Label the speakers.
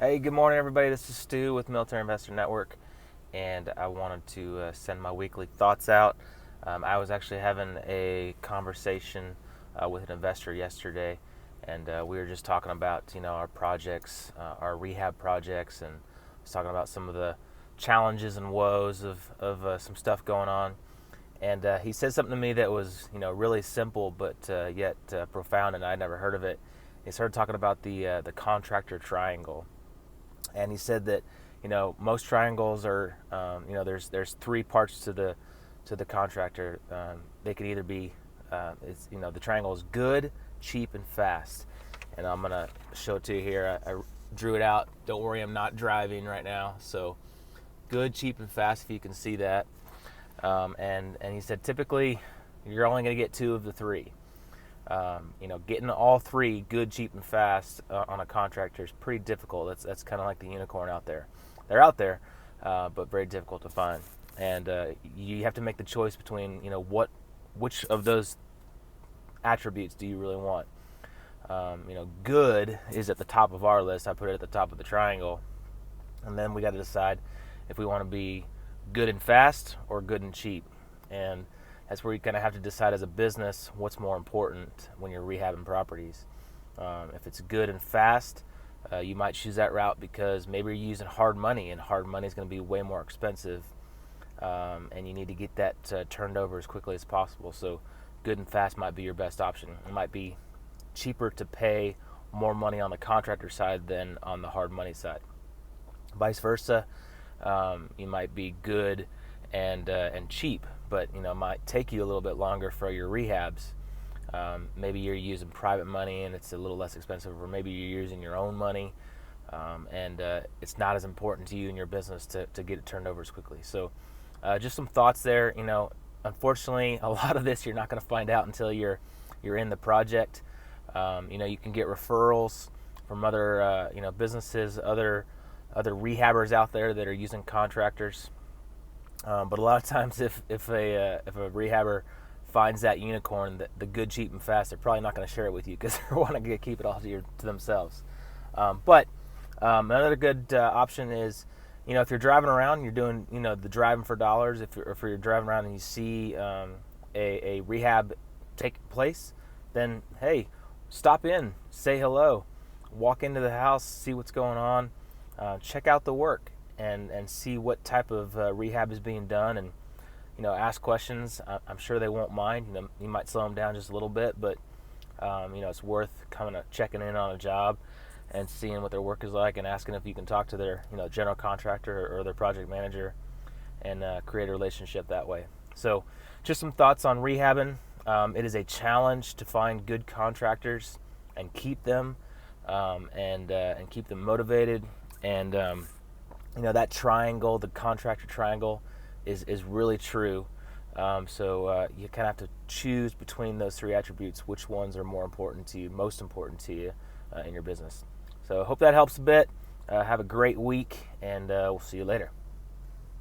Speaker 1: Hey, good morning, everybody. This is Stu with Military Investor Network, and I wanted to send my weekly thoughts out. I was actually having a conversation with an investor yesterday, and we were just talking about our projects, our rehab projects, and I was talking about some of the challenges and woes of some stuff going on. And he said something to me that was really simple, but yet profound, and I'd never heard of it. He started talking about the contractor triangle. And he said that most triangles are there's three parts to the contractor. They could either be the triangle is good, cheap, and fast. And I'm gonna show it to you here. I drew it out. Don't worry, I'm not driving right now. So good, cheap, and fast. If you can see that. And he said typically you're only gonna get two of the three. Getting all three, good, cheap, and fast, on a contractor is pretty difficult. That's kind of like the unicorn out there. They're out there, but very difficult to find. And you have to make the choice between which of those attributes do you really want. Good is at the top of our list. I put it at the top of the triangle, and then we got to decide if we want to be good and fast or good and cheap. And that's where you kind of have to decide as a business what's more important when you're rehabbing properties. If it's good and fast, you might choose that route because maybe you're using hard money, and hard money is going to be way more expensive, and you need to get that turned over as quickly as possible. So good and fast might be your best option. It might be cheaper to pay more money on the contractor side than on the hard money side. Vice versa, you might be good and cheap, but it might take you a little bit longer for your rehabs. Maybe you're using private money and it's a little less expensive, or maybe you're using your own money, and it's not as important to you in your business to get it turned over as quickly. So just some thoughts there. Unfortunately, a lot of this you're not going to find out until you're in the project. You can get referrals from other businesses, other rehabbers out there that are using contractors. But a lot of times, if a rehabber finds that unicorn, the good, cheap, and fast, they're probably not going to share it with you because they want to keep it all to themselves. But another good option is, if you're driving around, you're doing the driving for dollars. If you're driving around and you see a rehab take place, then hey, stop in, say hello, walk into the house, see what's going on, check out the work. And see what type of rehab is being done, and ask questions. I'm sure they won't mind. You might slow them down just a little bit, but it's worth checking in on a job and seeing what their work is like, and asking if you can talk to their general contractor or their project manager, and create a relationship that way. So just some thoughts on rehabbing. It is a challenge to find good contractors and keep them, and keep them motivated. And that triangle, the contractor triangle, is really true. So you kind of have to choose between those three attributes, which ones are more important to you, most important to you in your business. So I hope that helps a bit. Have a great week, and we'll see you later.